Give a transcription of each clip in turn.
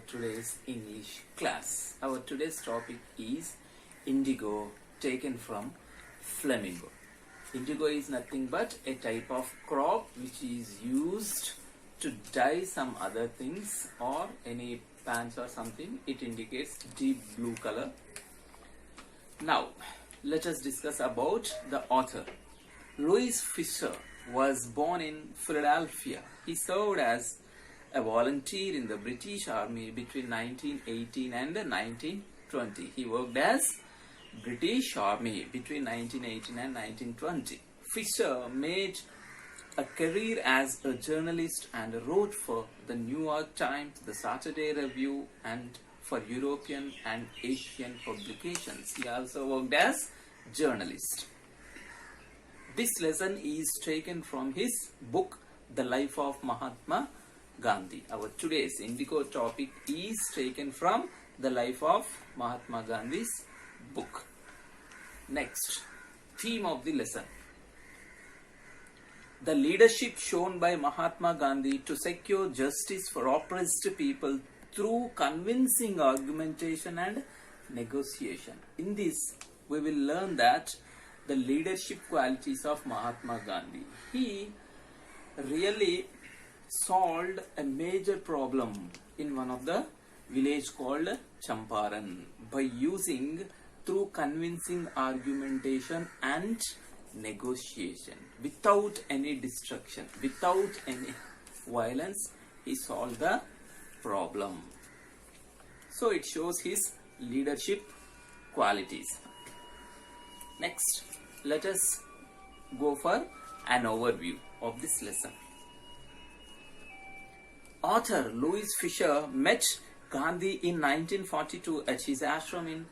today's English class. Our today's topic is indigo, taken from flamingo. Indigo is nothing but a type of crop which is used to dye some other things or any pants or something. It indicates deep blue color. Now, let us discuss about the author. Louis Fisher was born in Philadelphia. He served as a volunteer in the British Army between 1918 and 1920. He worked as British Army between 1918 and 1920. Fisher made a career as a journalist and wrote for the New York Times, the Saturday Review, and for European and Asian publications. He also worked as journalist. This lesson is taken from his book, The Life of Mahatma Gandhi. Our today's indigo topic is taken from The Life of Mahatma Gandhi's book. Next, theme of the lesson. The leadership shown by Mahatma Gandhi to secure justice for oppressed people through convincing argumentation and negotiation. In this, we will learn that the leadership qualities of Mahatma Gandhi. He really solved a major problem in one of the village called Champaran by using through convincing argumentation and negotiation without any destruction, without any violence. He solved the problem. So it shows his leadership qualities. Next, let us go for an overview of this lesson. Author Louis Fisher met Gandhi in 1942 at his ashram in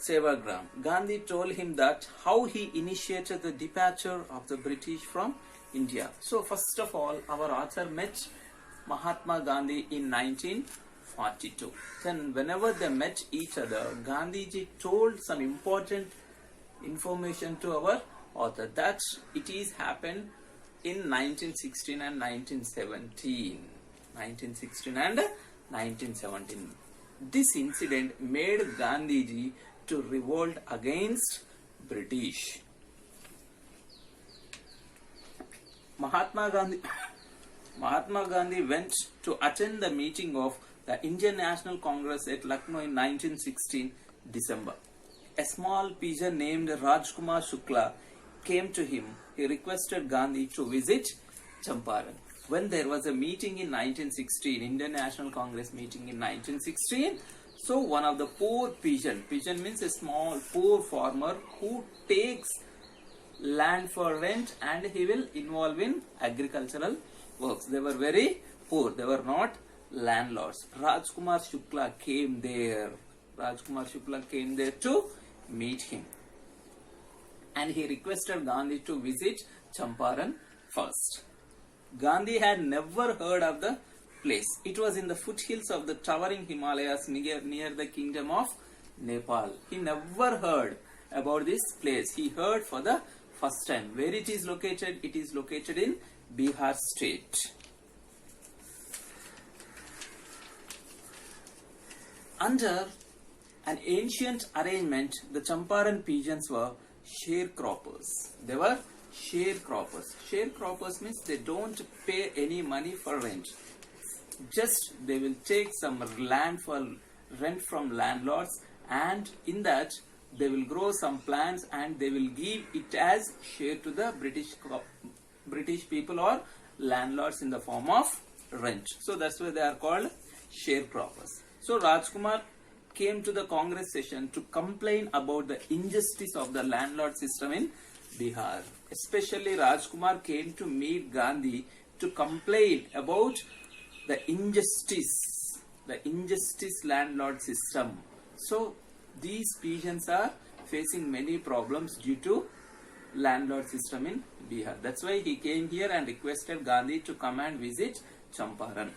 Sevagram. Gandhi told him that how he initiated the departure of the British from India. So first of all, our author met Mahatma Gandhi in 1942. Then whenever they met each other, Gandhiji told some important information to our author that it is happened in 1916 and 1917. 1916 and 1917. This incident made Gandhiji to revolt against British. Mahatma Gandhi went to attend the meeting of the Indian National Congress at Lucknow in 1916 December. A small pigeon named Rajkumar Shukla came to him. He requested Gandhi to visit Champaran. When there was a meeting in 1916, Indian National Congress meeting in 1916, so one of the poor pigeon means a small poor farmer who takes land for rent and he will involve in agricultural works. They were very poor, they were not landlords. Rajkumar Shukla came there. Rajkumar Shukla came there to meet him. And he requested Gandhi to visit Champaran first. Gandhi had never heard of the place. It was in the foothills of the towering Himalayas near the kingdom of Nepal. He never heard about this place. He heard for the first time. Where it is located? It is located in Bihar state. Under an ancient arrangement, the Champaran pigeons were sharecroppers. They were sharecroppers. Sharecroppers means they don't pay any money for rent. Just they will take some land for rent from landlords, and in that they will grow some plants and they will give it as share to the British people or landlords in the form of rent. So that's why they are called sharecroppers. So Rajkumar came to the Congress session to complain about the injustice of the landlord system in Bihar. Especially Rajkumar came to meet Gandhi to complain about the injustice landlord system. So these pigeons are facing many problems due to landlord system in Bihar. That's why he came here and requested Gandhi to come and visit Champaran.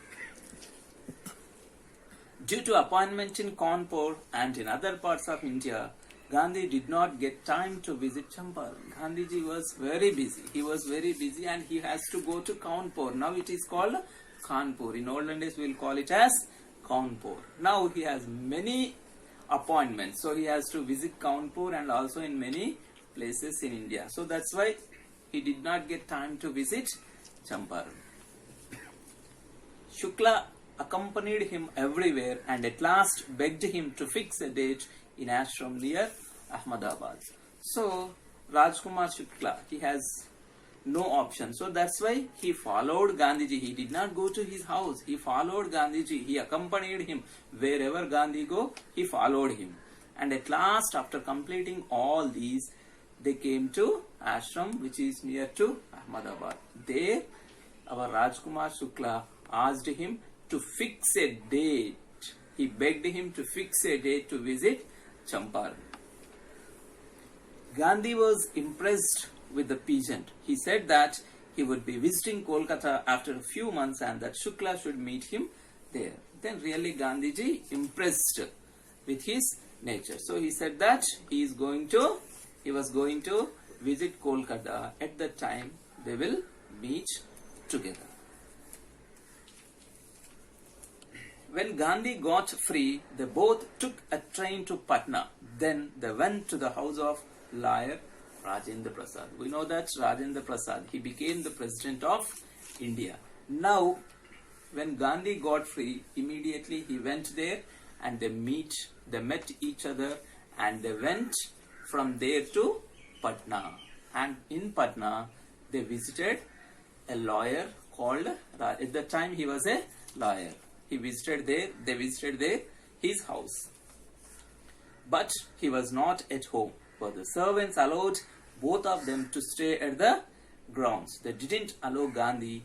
Due to appointment in Kanpur and in other parts of India, Gandhi did not get time to visit Champaran. Gandhiji was very busy. He was very busy and he has to go to Kanpur. Now it is called Kanpur. In olden days we will call it as Kanpur. Now he has many appointments, so he has to visit Kanpur and also in many places in India. So that's why he did not get time to visit Champaran. Shukla accompanied him everywhere and at last begged him to fix a date in ashram near Ahmedabad. So Rajkumar Shukla, he has no option. So that's why he followed Gandhiji. He did not go to his house. He followed Gandhiji. He accompanied him. Wherever Gandhi go, he followed him. And at last, after completing all these, they came to ashram which is near to Ahmedabad. There, our Rajkumar Shukla asked him to fix a date. He begged him to fix a date to visit Champaran. Gandhi was impressed with the peasant. He said that he would be visiting Kolkata after a few months and that Shukla should meet him there. Then really Gandhiji impressed with his nature. So he said that he was going to visit Kolkata. At that time they will meet together. When Gandhi got free, they both took a train to Patna. Then they went to the house of lawyer Rajendra Prasad. We know that Rajendra Prasad, he became the president of India. Now, when Gandhi got free, immediately he went there and they met each other and they went from there to Patna. And in Patna, they visited a lawyer called, at that time he was a lawyer. They visited there, his house. But he was not at home, for the servants allowed both of them to stay at the grounds. They didn't allow Gandhi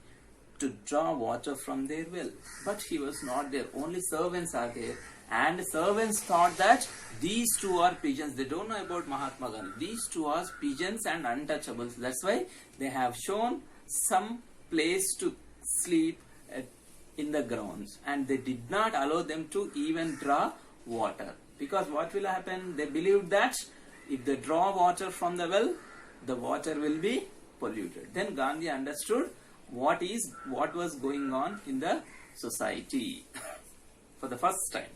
to draw water from their well. But he was not there. Only servants are there. And servants thought that these two are pigeons. They don't know about Mahatma Gandhi. These two are pigeons and untouchables. That's why they have shown some place to sleep in the grounds. And they did not allow them to even draw water. Because what will happen? They believed that if they draw water from the well, the water will be polluted. Then Gandhi understood what was going on in the society for the first time.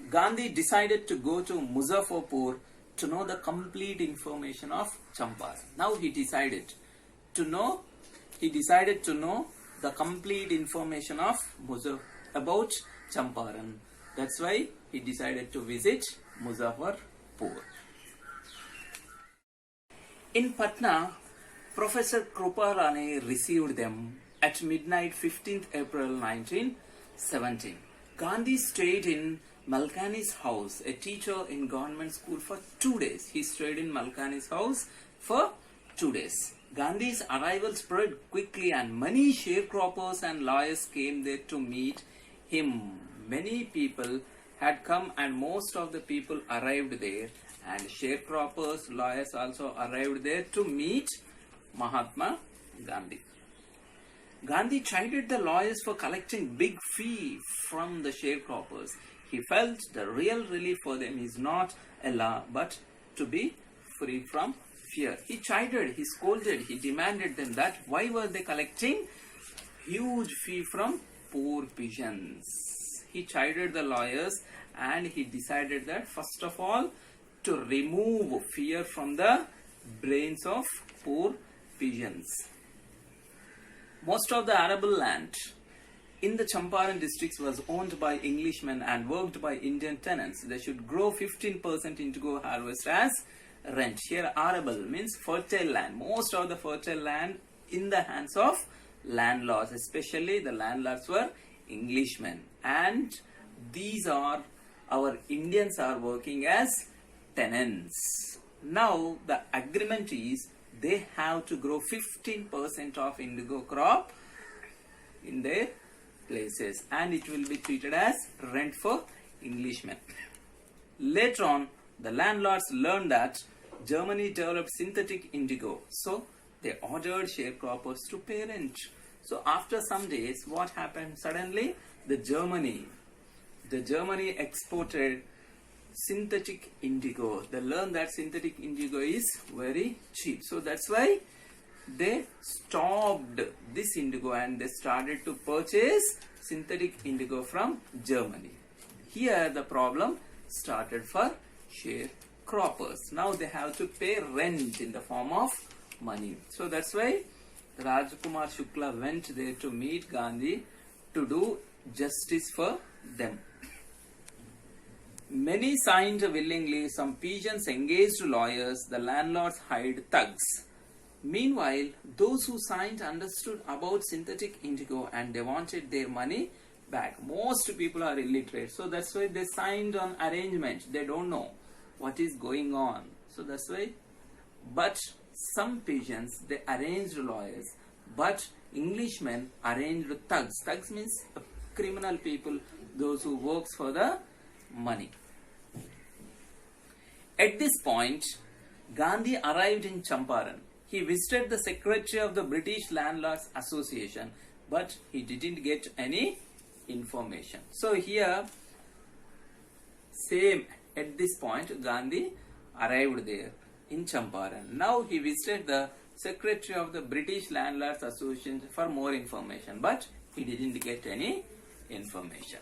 Gandhi decided to go to Muzaffarpur to know the complete information of Champaran. Now he decided to know the complete information of about Champaran. That's why he decided to visit Muzaffarpur. In Patna, Professor Krupa Rane received them at midnight 15th April 1917. Gandhi stayed in Malkani's house, a teacher in government school, for 2 days. He stayed in Malkani's house for 2 days. Gandhi's arrival spread quickly and many sharecroppers and lawyers came there to meet him. Many people had come and most of the people arrived there, and sharecroppers, lawyers also arrived there to meet Mahatma Gandhi. Gandhi chided the lawyers for collecting big fee from the sharecroppers. He felt the real relief for them is not a law but to be free from fear. He chided, he scolded, he demanded them that why were they collecting huge fee from poor peasants. He chided the lawyers and he decided that first of all to remove fear from the brains of poor peasants. Most of the arable land in the Champaran districts was owned by Englishmen and worked by Indian tenants. They should grow 15% indigo harvest as rent. Here arable means fertile land. Most of the fertile land in the hands of landlords, especially the landlords were Englishmen. And these are, our Indians are working as tenants. Now the agreement is they have to grow 15% of indigo crop in their places and it will be treated as rent for Englishmen. Later on, the landlords learned that Germany developed synthetic indigo, so they ordered sharecroppers to pay rent. So after some days, what happened? Suddenly, the Germany exported synthetic indigo. They learned that synthetic indigo is very cheap. So that's why they stopped this indigo and they started to purchase synthetic indigo from Germany. Here the problem started for sharecroppers. Now they have to pay rent in the form of money. So that's why Rajkumar Shukla went there to meet Gandhi to do justice for them. Many signed willingly, some peasants engaged lawyers, the landlords hired thugs. Meanwhile, those who signed understood about synthetic indigo and they wanted their money back. Most people are illiterate, so that's why they signed on arrangement. They don't know what is going on. So that's why, but some peasants, they arranged lawyers, but Englishmen arranged thugs. Thugs means criminal people, those who works for the money. At this point, Gandhi arrived in Champaran. He visited the secretary of the British Landlords Association, but he didn't get any information. So here, same at this point, Gandhi arrived there in Champaran. Now he visited the secretary of the British Landlords Association for more information, but he didn't get any information.